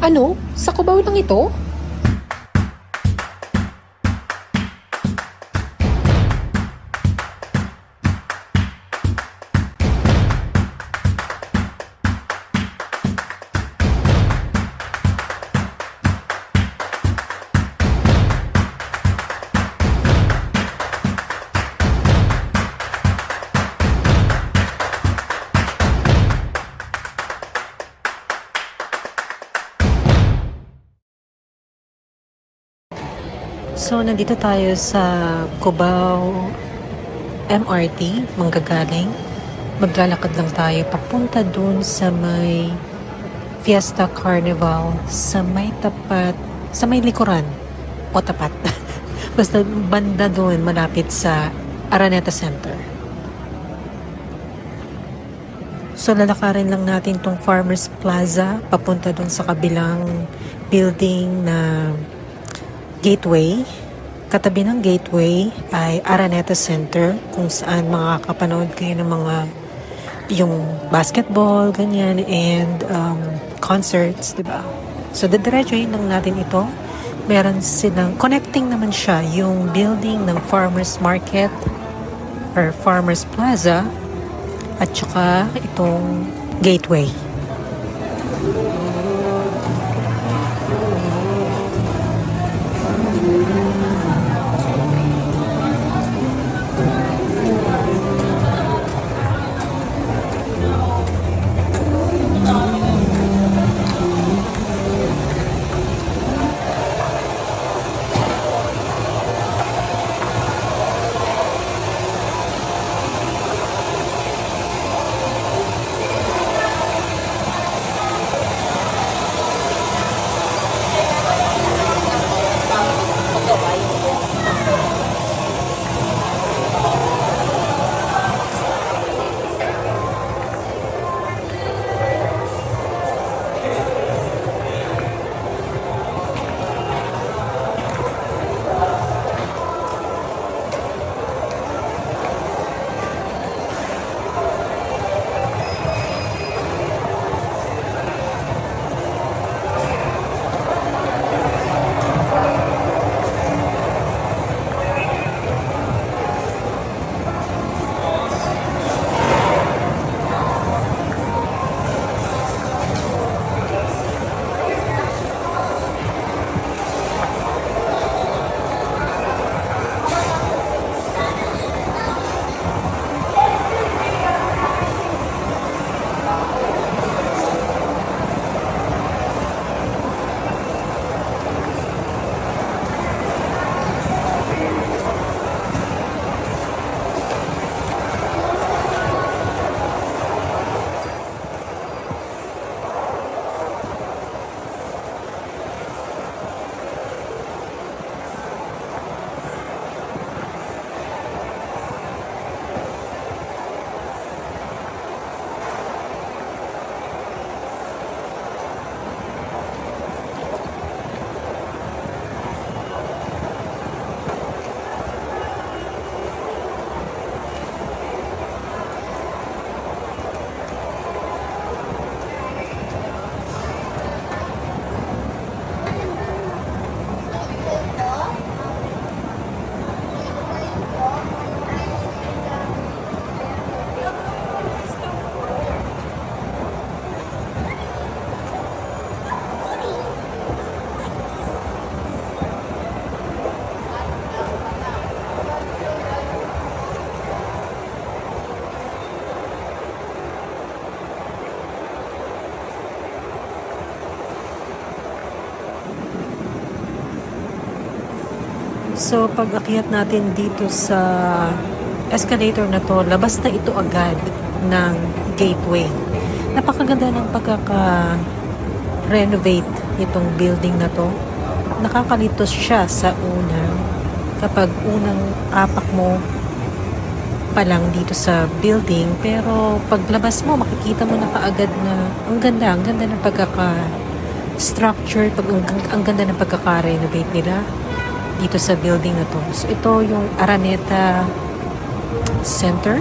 Ano? Sa Cubao lang ito? So, nandito tayo sa Cubao MRT, manggagaling. Maglalakad lang tayo papunta dun sa may Fiesta Carnival sa may tapat, sa may likuran o tapat. Basta banda dun, malapit sa Araneta Center. So, lalakarin lang natin tong Farmers Plaza papunta dun sa kabilang building na Gateway. Katabi ng Gateway ay Araneta Center kung saan makakapanood kayo ng mga yung basketball, ganyan, and concerts, di ba? So, didiretsuhin lang natin ito. Meron silang, connecting naman siya yung building ng Farmers Market or Farmers Plaza at saka itong Gateway. So, pag akyat natin dito sa escalator na to, labas na ito agad ng Gateway. Napakaganda ng pagkaka-renovate itong building na to. Nakakalito siya sa kapag unang apak mo pa lang dito sa building, pero paglabas mo, makikita mo na kaagad na ang ganda ng pagkaka-structure, ang ganda ng pagkaka-renovate nila dito sa building na to. So, ito yung Araneta Center.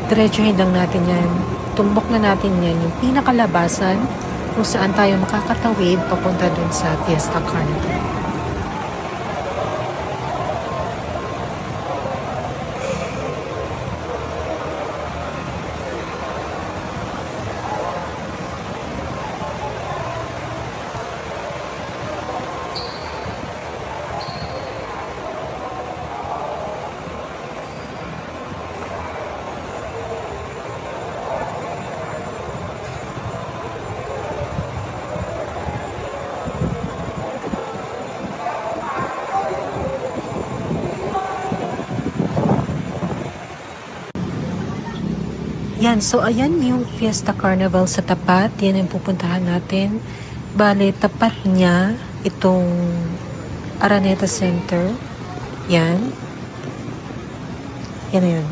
Diretsuhin lang natin yan. Tumbok na natin yan. Yung pinakalabasan kung saan tayo makakatawid papunta dun sa Fiesta Carnival. Yan, so ayan yung Fiesta Carnival sa tapat. Yan yung pupuntahan natin. Bale, tapat niya itong Araneta Center. Yan. Yan na yan.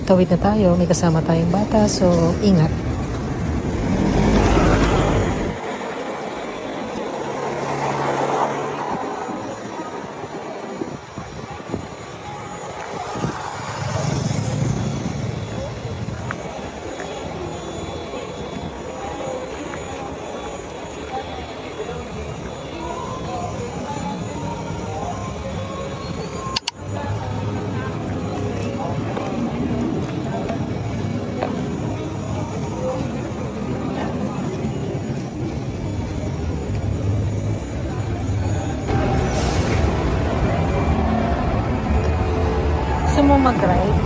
Tawid na tayo, may kasama tayong bata, so ingat. Gusto mo mag-ride?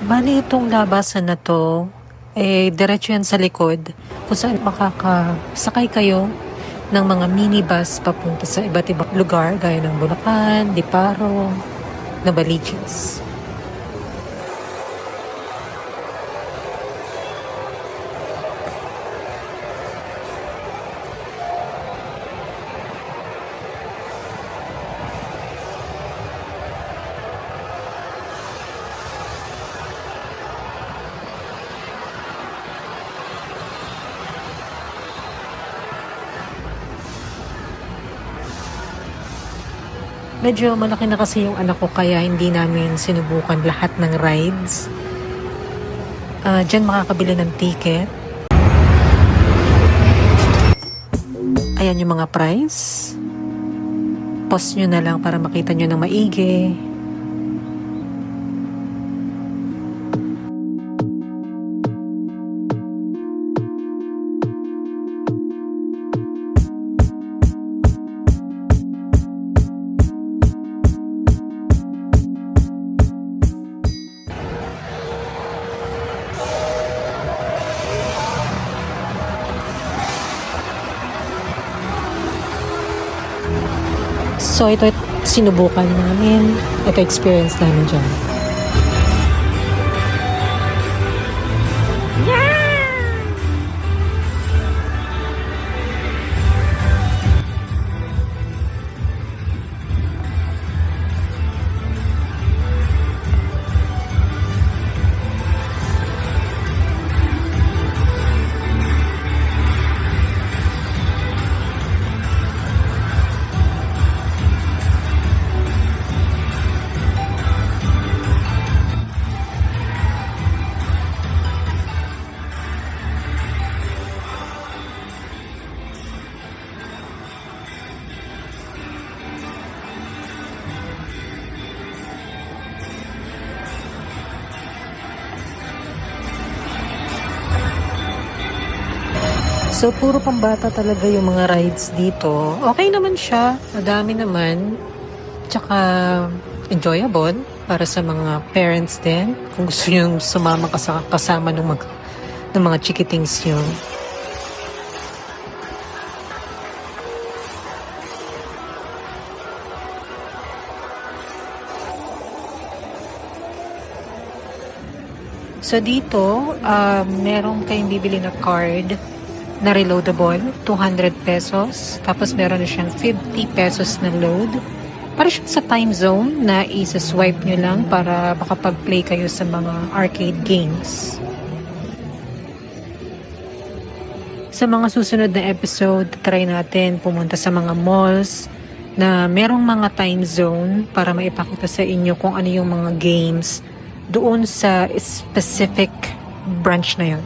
Bali itong labasan na to, diretso yan sa likod kung saan makakasakay kayo ng mga minibus papunta sa iba't ibang lugar gaya ng Bulacan, Diparo, Novaliches. Medyo malaki na kasi yung anak ko kaya hindi namin sinubukan lahat ng rides. Diyan makakabili ng ticket. Ayan yung mga price. Pause nyo na lang para makita nyo ng maigi. So, ito sinubukan namin. Ito experience namin dyan. So, puro pambata talaga yung mga rides dito. Okay naman siya. Madami naman. Tsaka, enjoyable para sa mga parents din. Kung gusto nyo sumama kasama ng mga chikitings nyo. So, dito, meron kayong bibili na card na reloadable, 200 pesos. Tapos meron na siyang 50 pesos na load. Para siya sa time zone na isa-swipe nyo lang para makapag-play kayo sa mga arcade games. Sa mga susunod na episode, try natin pumunta sa mga malls na merong mga time zone para maipakita sa inyo kung ano yung mga games doon sa specific branch na yun.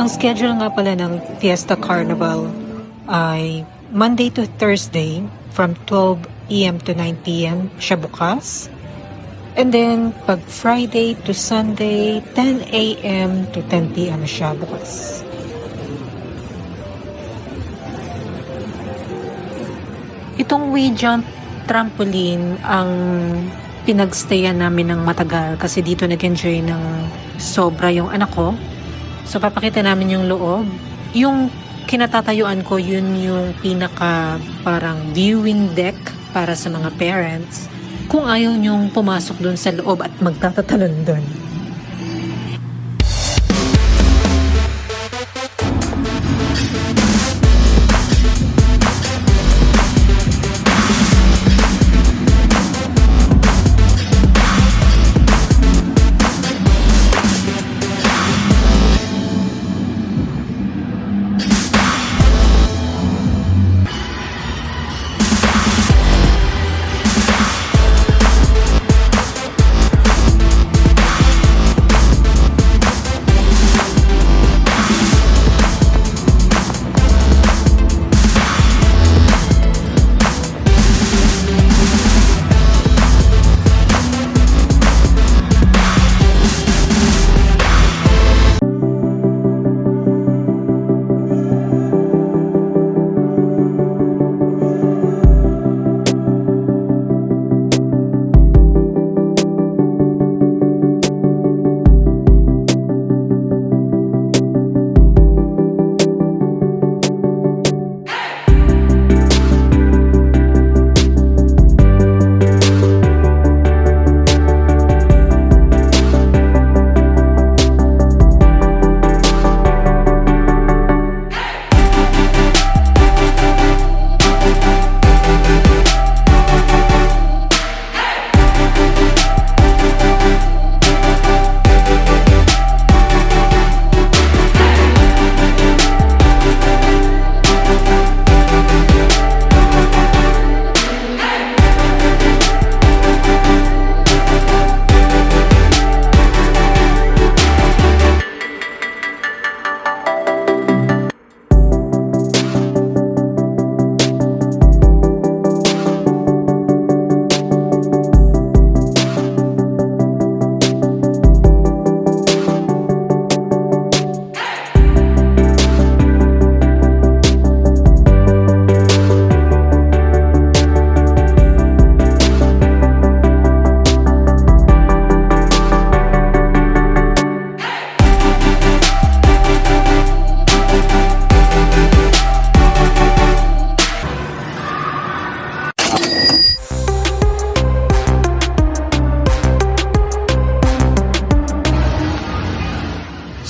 Ang schedule nga pala ng Fiesta Carnival ay Monday to Thursday from 12 a.m. to 9 p.m. siya bukas. And then, pag Friday to Sunday, 10 a.m. to 10 p.m. siya bukas. Itong Wii Jump trampoline ang pinagstayan namin ng matagal kasi dito nag-enjoy ng sobra yung anak ko. So, papakita namin yung loob. Yung kinatatayuan ko, yun yung pinaka parang viewing deck para sa mga parents. Kung ayaw nyong pumasok dun sa loob at magtatatalon dun.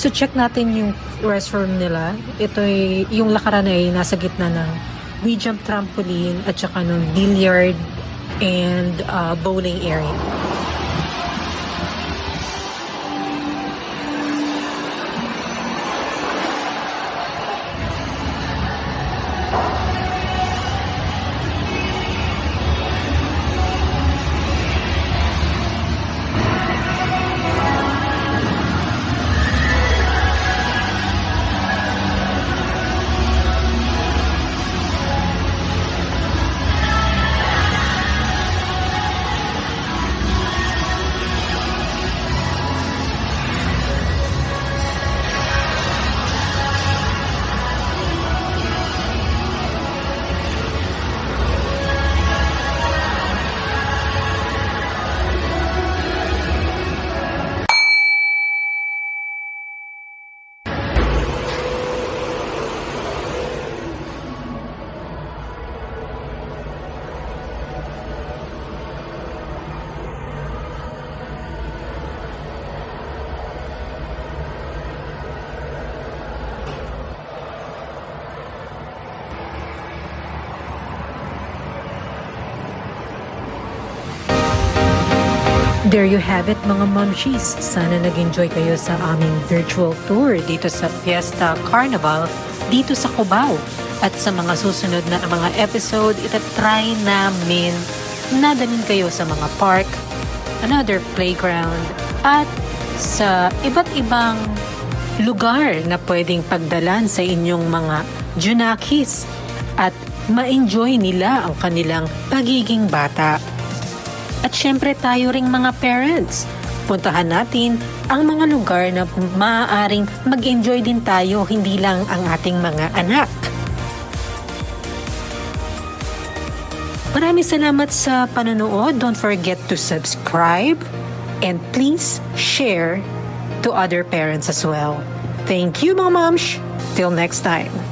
So check natin yung restroom nila. Ito ay, yung lakaran ay nasa gitna ng jump trampoline at saka ng billiard and bowling area. There you have it mga momshies. Sana nag-enjoy kayo sa aming virtual tour dito sa Fiesta Carnival dito sa Cubao. At sa mga susunod na mga episode, itatry namin na dalhin kayo sa mga park, another playground, at sa iba't ibang lugar na pwedeng pagdalan sa inyong mga Junakis at ma-enjoy nila ang kanilang pagiging bata. At syempre tayo ring mga parents. Puntahan natin ang mga lugar na maaaring mag-enjoy din tayo, hindi lang ang ating mga anak. Maraming salamat sa panonood. Don't forget to subscribe and please share to other parents as well. Thank you mga moms. Till next time.